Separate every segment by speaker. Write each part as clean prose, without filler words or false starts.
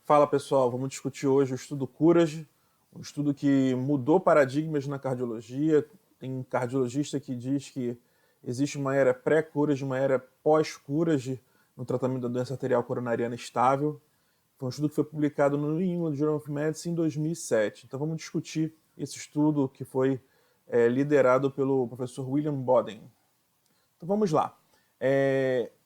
Speaker 1: Fala pessoal, vamos discutir hoje o estudo Courage, um estudo que mudou paradigmas na cardiologia. Tem cardiologista que diz que existe uma era pré-Courage, uma era pós-Courage no tratamento da doença arterial coronariana estável. Foi um estudo que foi publicado no New England Journal of Medicine em 2007. Então vamos discutir esse estudo que foi liderado pelo professor William Boden. Então vamos lá.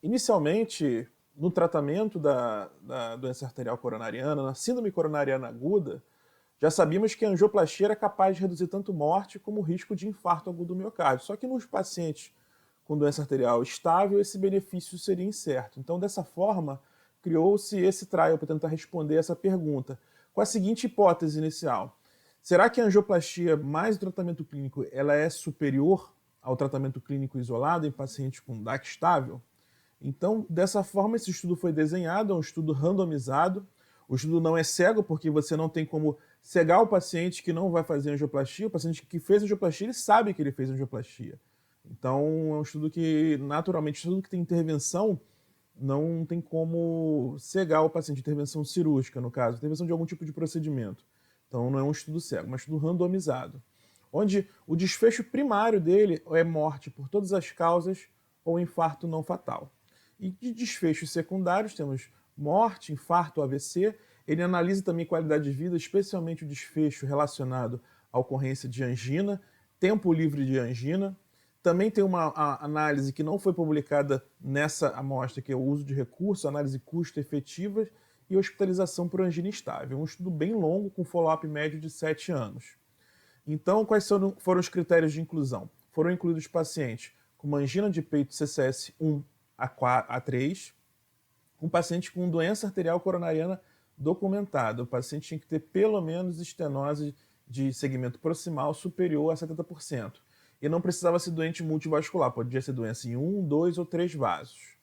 Speaker 1: Inicialmente, no tratamento da doença arterial coronariana, na síndrome coronariana aguda, já sabíamos que a angioplastia era capaz de reduzir tanto morte como o risco de infarto agudo do miocárdio. Só que nos pacientes com doença arterial estável, esse benefício seria incerto. Então, dessa forma, criou-se esse trial para tentar responder essa pergunta, com a seguinte hipótese inicial. Será que a angioplastia mais o tratamento clínico ela é superior ao tratamento clínico isolado em pacientes com DAC estável? Então, dessa forma, esse estudo foi desenhado, é um estudo randomizado. O estudo não é cego, porque você não tem como cegar o paciente que não vai fazer angioplastia. O paciente que fez angioplastia, ele sabe que ele fez angioplastia. Então, é um estudo que, naturalmente, estudo que tem intervenção, não tem como cegar o paciente, intervenção cirúrgica, no caso, intervenção de algum tipo de procedimento. Então, não é um estudo cego, é um estudo randomizado, onde o desfecho primário dele é morte por todas as causas ou infarto não fatal. E de desfechos secundários temos morte, infarto, AVC. Ele analisa também qualidade de vida, especialmente o desfecho relacionado à ocorrência de angina, tempo livre de angina. Também tem uma análise que não foi publicada nessa amostra, que é o uso de recursos, análise custo-efetiva e hospitalização por angina estável. Um estudo bem longo, com follow-up médio de 7 anos. Então, quais foram os critérios de inclusão? Foram incluídos pacientes com uma angina de peito CCS 1 a 3, um paciente com doença arterial coronariana documentada. O paciente tinha que ter pelo menos estenose de segmento proximal superior a 70%. E não precisava ser doente multivascular, podia ser doença em 1, 2 ou 3 vasos.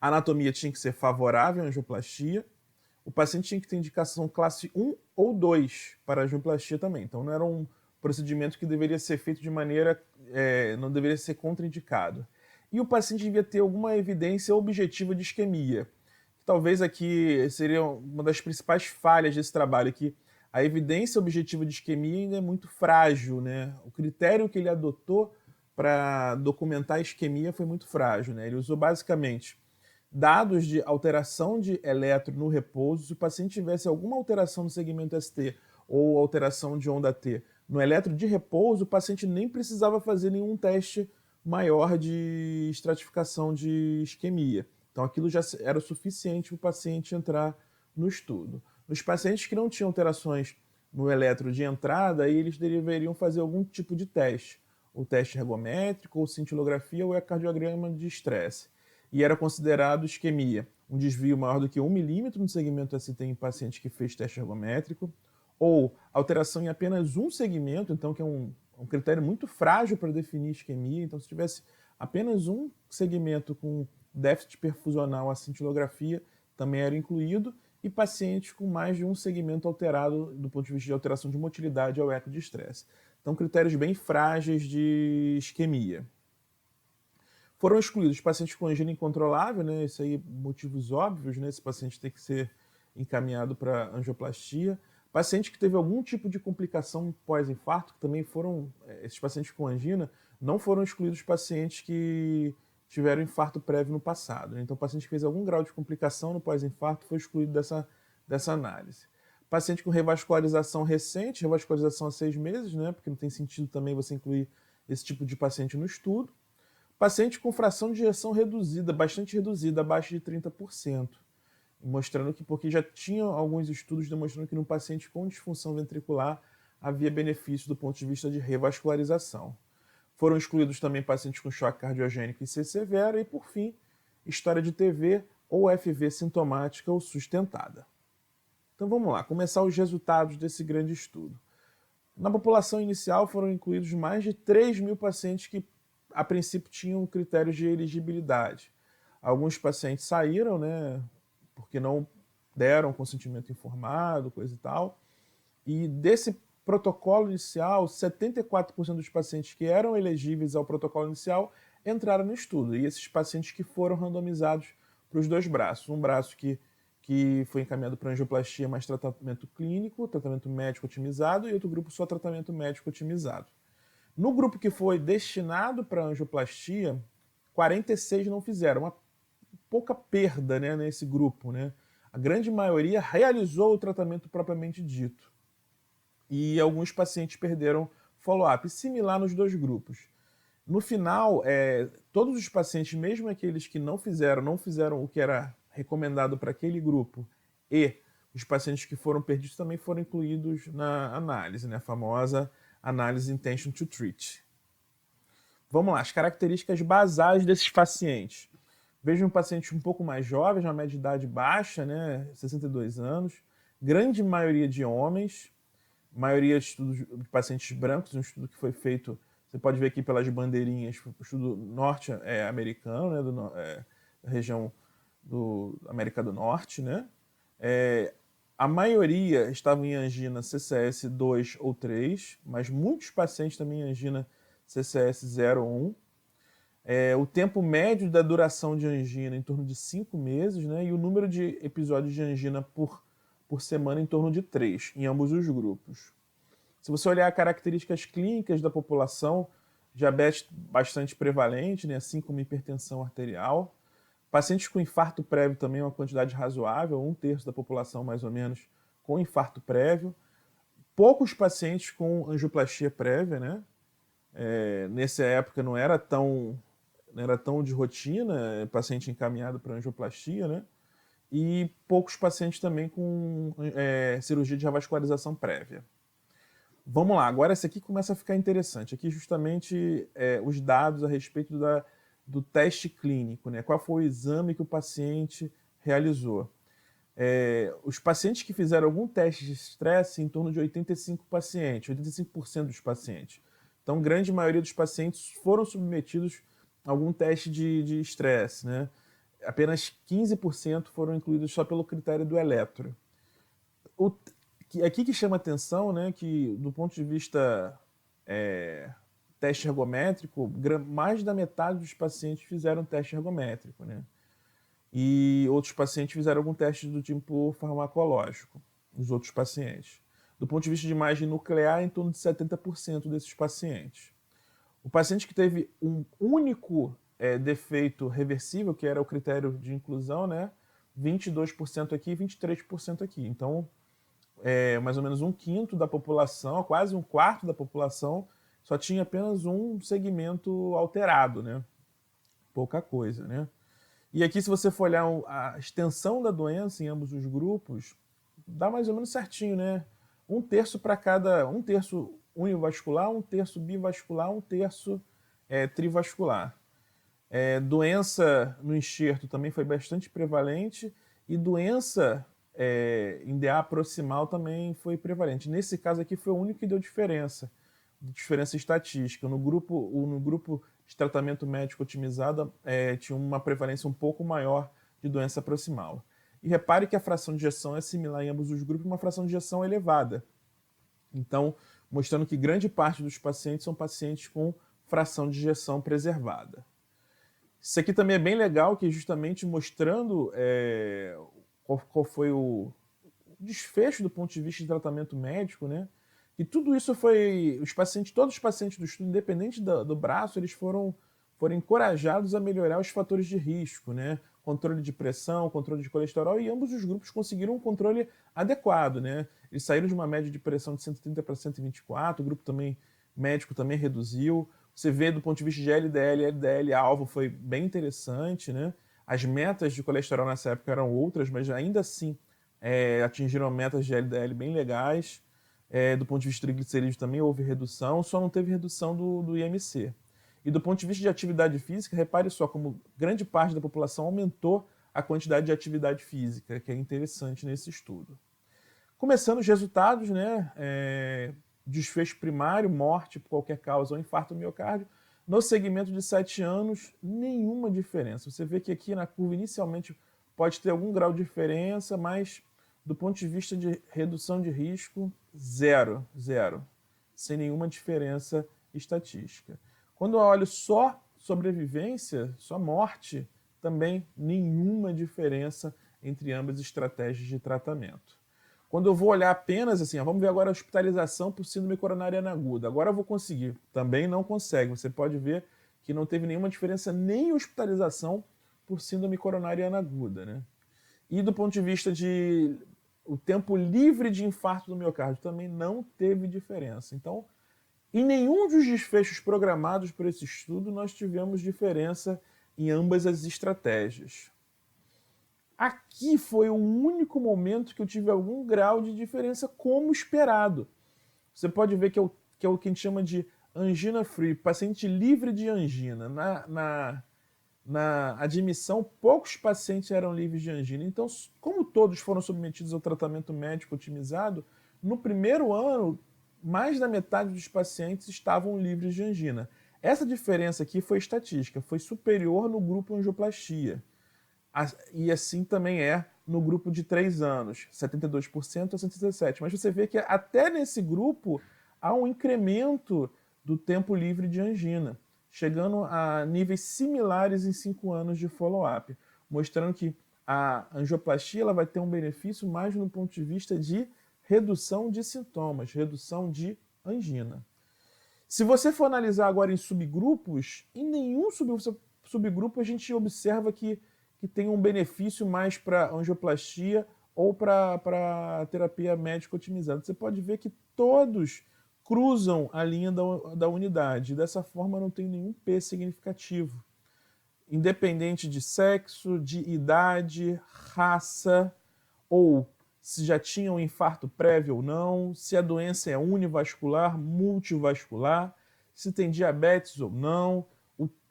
Speaker 1: A anatomia tinha que ser favorável à angioplastia. O paciente tinha que ter indicação classe 1 ou 2 para a angioplastia também. Então não era um procedimento que deveria ser feito de maneira, não deveria ser contraindicado. E o paciente devia ter alguma evidência objetiva de isquemia. Talvez aqui seria uma das principais falhas desse trabalho, que a evidência objetiva de isquemia ainda é muito frágil, né? O critério que ele adotou para documentar a isquemia foi muito frágil, né? Ele usou basicamente dados de alteração de eletro no repouso. Se o paciente tivesse alguma alteração no segmento ST ou alteração de onda T no eletro de repouso, o paciente nem precisava fazer nenhum teste maior de estratificação de isquemia. Então aquilo já era o suficiente para o paciente entrar no estudo. Nos pacientes que não tinham alterações no eletro de entrada, aí eles deveriam fazer algum tipo de teste. O teste ergométrico, ou cintilografia, ou ecocardiograma de estresse. E era considerado isquemia um desvio maior do que 1 milímetro no segmento ST em paciente que fez teste ergométrico, ou alteração em apenas um segmento, então que é um critério muito frágil para definir isquemia. Então, se tivesse apenas um segmento com déficit perfusional, a cintilografia também era incluído, e pacientes com mais de um segmento alterado do ponto de vista de alteração de motilidade ao eco de estresse. Então, critérios bem frágeis de isquemia. Foram excluídos pacientes com angina incontrolável, né? Isso aí, motivos óbvios, né? Esse paciente tem que ser encaminhado para angioplastia. Paciente que teve algum tipo de complicação pós-infarto, que também foram, esses pacientes com angina, não foram excluídos pacientes que tiveram infarto prévio no passado. Então, o paciente que fez algum grau de complicação no pós-infarto foi excluído dessa análise. Paciente com revascularização recente, revascularização há 6 meses, né? Porque não tem sentido também você incluir esse tipo de paciente no estudo. Paciente com fração de ejeção reduzida, bastante reduzida, abaixo de 30%. Mostrando que, porque já tinham alguns estudos demonstrando que no paciente com disfunção ventricular havia benefício do ponto de vista de revascularização. Foram excluídos também pacientes com choque cardiogênico e C severo e, por fim, história de TV ou FV sintomática ou sustentada. Então vamos lá, começar os resultados desse grande estudo. Na população inicial foram incluídos mais de 3 mil pacientes que, a princípio, tinham critérios de elegibilidade. Alguns pacientes saíram, né, porque não deram consentimento informado, coisa e tal. E desse protocolo inicial, 74% dos pacientes que eram elegíveis ao protocolo inicial entraram no estudo. E esses pacientes que foram randomizados para os 2 braços. Um braço que que foi encaminhado para angioplastia mais tratamento clínico, tratamento médico otimizado, e outro grupo só tratamento médico otimizado. No grupo que foi destinado para angioplastia, 46 não fizeram, uma pouca perda, né, nesse grupo, né? A grande maioria realizou o tratamento propriamente dito. E alguns pacientes perderam follow-up, similar nos dois grupos. No final, todos os pacientes, mesmo aqueles que não fizeram o que era recomendado para aquele grupo, e os pacientes que foram perdidos também foram incluídos na análise, né? A famosa análise Intention to Treat. Vamos lá, as características basais desses pacientes. Vejo um paciente um pouco mais jovem, já média de idade baixa, né? 62 anos, grande maioria de homens, maioria de estudos de pacientes brancos, um estudo que foi feito, você pode ver aqui pelas bandeirinhas, estudo norte-americano, né, da região da América do Norte, né? A maioria estavam em angina CCS 2 ou 3, mas muitos pacientes também em angina CCS 0 ou 1. O tempo médio da duração de angina em torno de 5 meses, né? E o número de episódios de angina por semana em torno de 3, em ambos os grupos. Se você olhar características clínicas da população, diabetes bastante prevalente, né? Assim como hipertensão arterial. Pacientes com infarto prévio também é uma quantidade razoável, 1/3 da população mais ou menos com infarto prévio. Poucos pacientes com angioplastia prévia, né? Nessa época não era tão de rotina, paciente encaminhado para angioplastia, né? E poucos pacientes também com cirurgia de revascularização prévia. Vamos lá, agora esse aqui começa a ficar interessante. Aqui justamente os dados a respeito do teste clínico, né? Qual foi o exame que o paciente realizou. Os pacientes que fizeram algum teste de estresse, em torno de 85 pacientes, 85% dos pacientes. Então, grande maioria dos pacientes foram submetidos a algum teste de estresse, né? Apenas 15% foram incluídos só pelo critério do eletro. Aqui que chama atenção, né, que do ponto de vista teste ergométrico, mais da metade dos pacientes fizeram teste ergométrico, né? E outros pacientes fizeram algum teste do tipo farmacológico, os outros pacientes. Do ponto de vista de imagem nuclear, em torno de 70% desses pacientes. O paciente que teve um único defeito reversível, que era o critério de inclusão, né? 22% aqui e 23% aqui. Então, mais ou menos 1/5 da população, quase 1/4 da população, só tinha apenas um segmento alterado, né? Pouca coisa, né? E aqui, se você for olhar a extensão da doença em ambos os grupos, dá mais ou menos certinho, né? 1/3 para cada, 1/3 univascular, 1/3 bivascular, 1/3 trivascular. Doença no enxerto também foi bastante prevalente e doença em DA proximal também foi prevalente. Nesse caso aqui foi o único que deu diferença estatística. No grupo de tratamento médico otimizado tinha uma prevalência um pouco maior de doença proximal. E repare que a fração de ejeção é similar em ambos os grupos, uma fração de ejeção elevada. Então, mostrando que grande parte dos pacientes são pacientes com fração de ejeção preservada. Isso aqui também é bem legal, que justamente mostrando qual foi o desfecho do ponto de vista de tratamento médico, né? E tudo isso foi... todos os pacientes do estudo, independente do braço, eles foram encorajados a melhorar os fatores de risco, né? Controle de pressão, controle de colesterol, e ambos os grupos conseguiram um controle adequado, né? Eles saíram de uma média de pressão de 130 para 124, o grupo também médico também reduziu. Você vê do ponto de vista de LDL, LDL-alvo foi bem interessante, né? As metas de colesterol nessa época eram outras, mas ainda assim atingiram metas de LDL bem legais. Do ponto de vista de triglicerídeos também houve redução, só não teve redução do IMC. E do ponto de vista de atividade física, repare só como grande parte da população aumentou a quantidade de atividade física, que é interessante nesse estudo. Começando os resultados, né? Desfecho primário, morte por qualquer causa ou infarto miocárdio. No segmento de 7 anos, nenhuma diferença. Você vê que aqui na curva inicialmente pode ter algum grau de diferença, mas do ponto de vista de redução de risco, zero. Sem nenhuma diferença estatística. Quando eu olho só sobrevivência, só morte, também nenhuma diferença entre ambas estratégias de tratamento. Quando eu vou olhar apenas assim, vamos ver agora a hospitalização por síndrome coronariana aguda. Agora eu vou conseguir. Também não consegue. Você pode ver que não teve nenhuma diferença nem hospitalização por síndrome coronariana aguda, né? E do ponto de vista de o tempo livre de infarto do miocárdio também não teve diferença. Então, em nenhum dos desfechos programados por esse estudo nós tivemos diferença em ambas as estratégias. Aqui foi o único momento que eu tive algum grau de diferença, como esperado. Você pode ver que é o que a gente chama de angina free, paciente livre de angina. Na admissão, poucos pacientes eram livres de angina. Então, como todos foram submetidos ao tratamento médico otimizado, no primeiro ano, mais da metade dos pacientes estavam livres de angina. Essa diferença aqui foi estatística, foi superior no grupo angioplastia. E assim também é no grupo de 3 anos, 72% a 117%. Mas você vê que até nesse grupo há um incremento do tempo livre de angina, chegando a níveis similares em 5 anos de follow-up, mostrando que a angioplastia ela vai ter um benefício mais no ponto de vista de redução de sintomas, redução de angina. Se você for analisar agora em subgrupos, em nenhum subgrupo a gente observa que tem um benefício mais para angioplastia ou para terapia médica otimizada. Você pode ver que todos cruzam a linha da unidade. Dessa forma, não tem nenhum P significativo. Independente de sexo, de idade, raça, ou se já tinha um infarto prévio ou não, se a doença é univascular, multivascular, se tem diabetes ou não,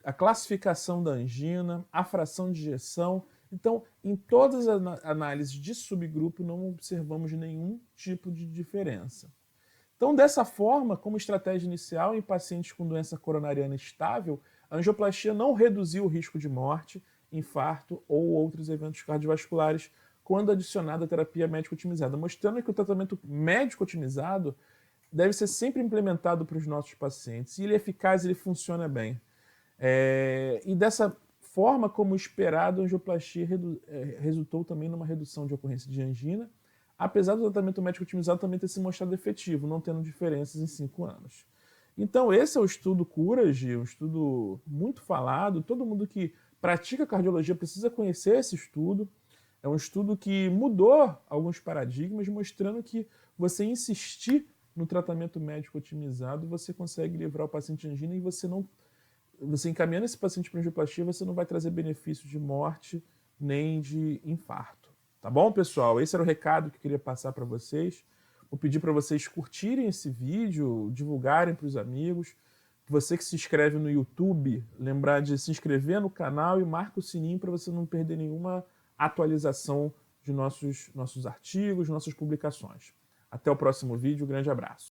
Speaker 1: a classificação da angina, a fração de ejeção. Então, em todas as análises de subgrupo, não observamos nenhum tipo de diferença. Então, dessa forma, como estratégia inicial em pacientes com doença coronariana estável, a angioplastia não reduziu o risco de morte, infarto ou outros eventos cardiovasculares quando adicionada à terapia médica otimizada, mostrando que o tratamento médico otimizado deve ser sempre implementado para os nossos pacientes. E ele é eficaz, ele funciona bem. E dessa forma, como esperado, a angioplastia resultou também numa redução de ocorrência de angina, apesar do tratamento médico otimizado também ter se mostrado efetivo, não tendo diferenças em 5 anos. Então esse é o estudo Courage, um estudo muito falado, todo mundo que pratica cardiologia precisa conhecer esse estudo. É um estudo que mudou alguns paradigmas, mostrando que você insistir no tratamento médico otimizado, você consegue livrar o paciente de angina e você encaminhando esse paciente para angioplastia, você não vai trazer benefício de morte nem de infarto. Tá bom, pessoal? Esse era o recado que eu queria passar para vocês. Vou pedir para vocês curtirem esse vídeo, divulgarem para os amigos. Você que se inscreve no YouTube, lembrar de se inscrever no canal e marca o sininho para você não perder nenhuma atualização de nossos artigos, nossas publicações. Até o próximo vídeo, grande abraço.